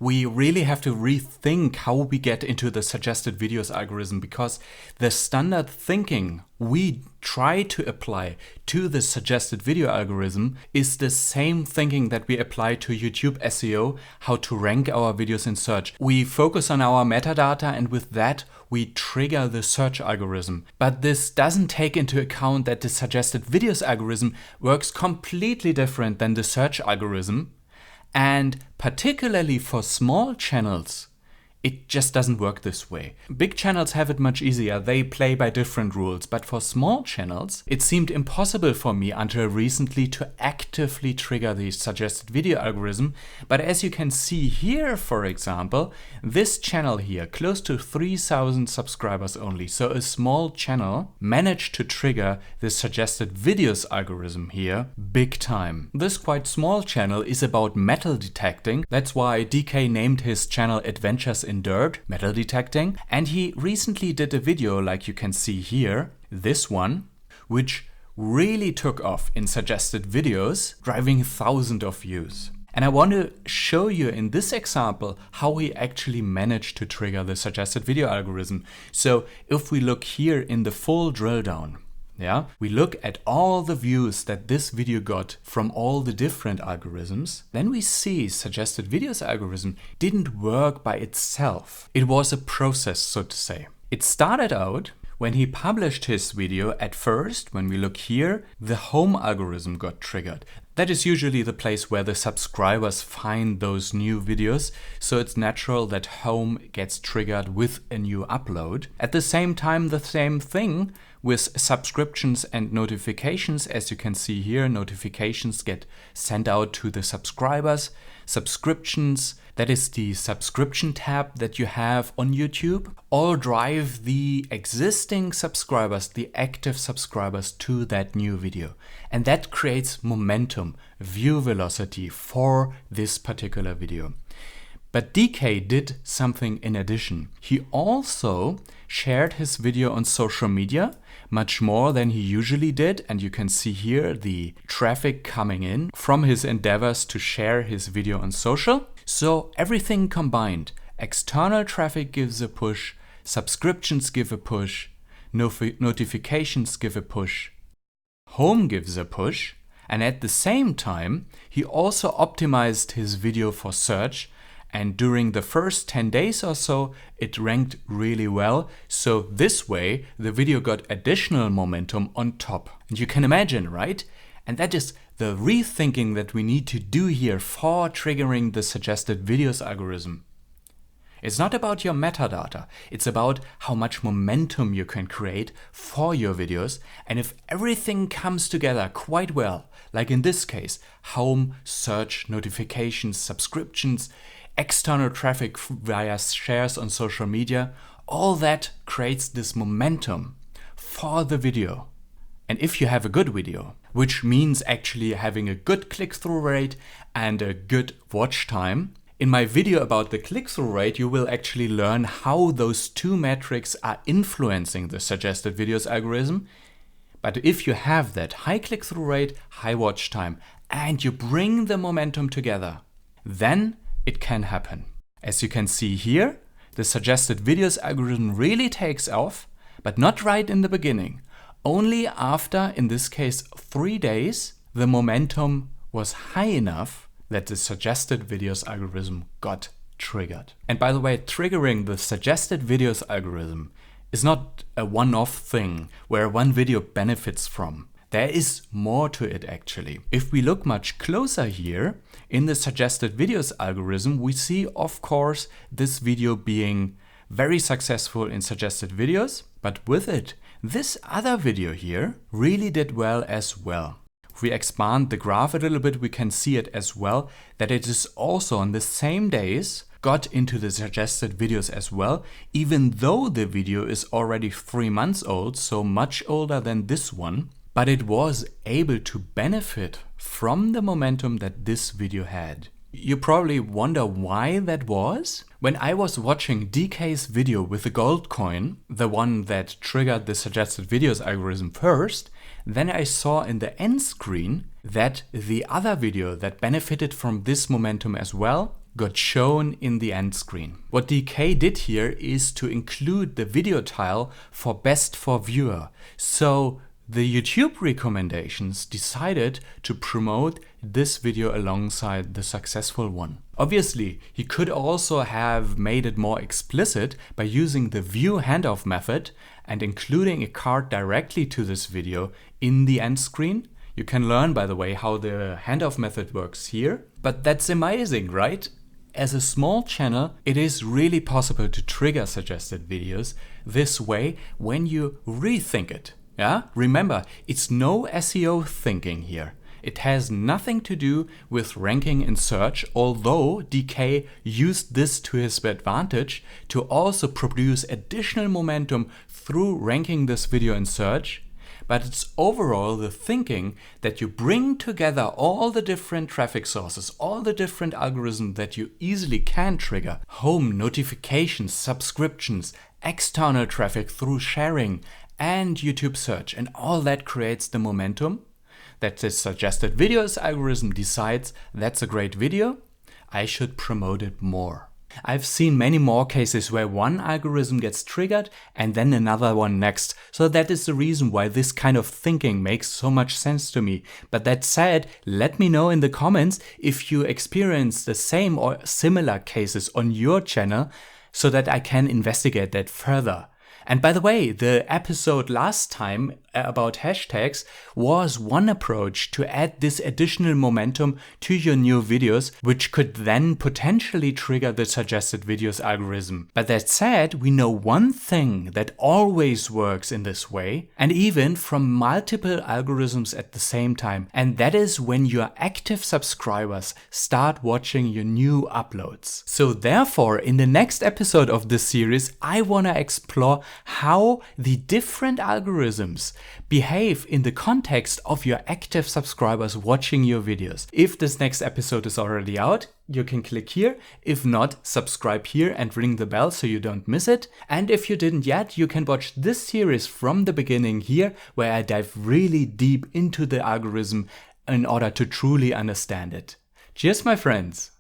we really have to rethink how we get into the suggested videos algorithm, because the standard thinking we try to apply to the suggested video algorithm is the same thinking that we apply to YouTube SEO, how to rank our videos in search. We focus on our metadata, and with that we trigger the search algorithm. But this doesn't take into account that the suggested videos algorithm works completely different than the search algorithm. And particularly for small channels, it just doesn't work this way. Big channels have it much easier. They play by different rules. But for small channels, it seemed impossible for me until recently to actively trigger the suggested video algorithm. But as you can see here, for example, this channel here, close to 3,000 subscribers only, so a small channel, managed to trigger the suggested videos algorithm here big time. This quite small channel is about metal detecting. That's why DK named his channel Adventures in Dirt, metal detecting, and he recently did a video like you can see here, this one, which really took off in suggested videos, driving thousands of views. And I want to show you in this example how he actually managed to trigger the suggested video algorithm. So if we look here in the full drill down, we look at all the views that this video got from all the different algorithms, then we see suggested videos algorithm didn't work by itself. It was a process, so to say. It started out when he published his video. At first, when we look here, the home algorithm got triggered. That is usually the place where the subscribers find those new videos, so it's natural that home gets triggered with a new upload. At the same time, the same thing with subscriptions and notifications. As you can see here, notifications get sent out to the subscribers. Subscriptions, that is the subscription tab that you have on YouTube, all drive the existing subscribers, the active subscribers, to that new video. And that creates momentum, view velocity for this particular video. But DK did something in addition. He also shared his video on social media, much more than he usually did. And you can see here the traffic coming in from his endeavors to share his video on social. So everything combined, external traffic gives a push, subscriptions give a push, notifications give a push, home gives a push, and at the same time, he also optimized his video for search. And during the first 10 days or so, it ranked really well. So this way, the video got additional momentum on top. And you can imagine, right? And that is the rethinking that we need to do here for triggering the suggested videos algorithm. It's not about your metadata. It's about how much momentum you can create for your videos. And if everything comes together quite well, like in this case, home, search, notifications, subscriptions, external traffic via shares on social media, all that creates this momentum for the video. And if you have a good video, which means actually having a good click-through rate and a good watch time, in my video about the click-through rate, you will actually learn how those two metrics are influencing the suggested videos algorithm. But if you have that high click-through rate, high watch time, and you bring the momentum together, then it can happen. As you can see here, the suggested videos algorithm really takes off, but not right in the beginning. Only after, in this case, 3 days, the momentum was high enough that the suggested videos algorithm got triggered. And by the way, triggering the suggested videos algorithm is not a one-off thing where one video benefits from. There is more to it actually. If we look much closer here, in the suggested videos algorithm, we see, of course, this video being very successful in suggested videos, but with it, this other video here really did well as well. If we expand the graph a little bit, we can see it as well, that it is also on the same days got into the suggested videos as well, even though the video is already 3 months old, so much older than this one. But it was able to benefit from the momentum that this video had. You probably wonder why that was. When I was watching DK's video with the gold coin, the one that triggered the suggested videos algorithm first, then I saw in the end screen that the other video that benefited from this momentum as well, got shown in the end screen. What DK did here is to include the video tile for best for viewer. So the YouTube recommendations decided to promote this video alongside the successful one. Obviously, he could also have made it more explicit by using the view handoff method and including a card directly to this video in the end screen. You can learn, by the way, how the handoff method works here. But that's amazing, right? As a small channel, it is really possible to trigger suggested videos this way when you rethink it. Yeah? Remember, it's no SEO thinking here. It has nothing to do with ranking in search, although DK used this to his advantage to also produce additional momentum through ranking this video in search. But it's overall the thinking that you bring together all the different traffic sources, all the different algorithms that you easily can trigger, home, notifications, subscriptions, external traffic through sharing, and YouTube search, and all that creates the momentum that the suggested videos algorithm decides that's a great video, I should promote it more. I've seen many more cases where one algorithm gets triggered and then another one next. So that is the reason why this kind of thinking makes so much sense to me. But that said, let me know in the comments if you experience the same or similar cases on your channel so that I can investigate that further. And by the way, the episode last time about hashtags was one approach to add this additional momentum to your new videos, which could then potentially trigger the suggested videos algorithm. But that said, we know one thing that always works in this way, and even from multiple algorithms at the same time, and that is when your active subscribers start watching your new uploads. So therefore, in the next episode of this series, I want to explore how the different algorithms behave in the context of your active subscribers watching your videos. If this next episode is already out, you can click here. If not, subscribe here and ring the bell so you don't miss it. And if you didn't yet, you can watch this series from the beginning here, where I dive really deep into the algorithm in order to truly understand it. Cheers, my friends!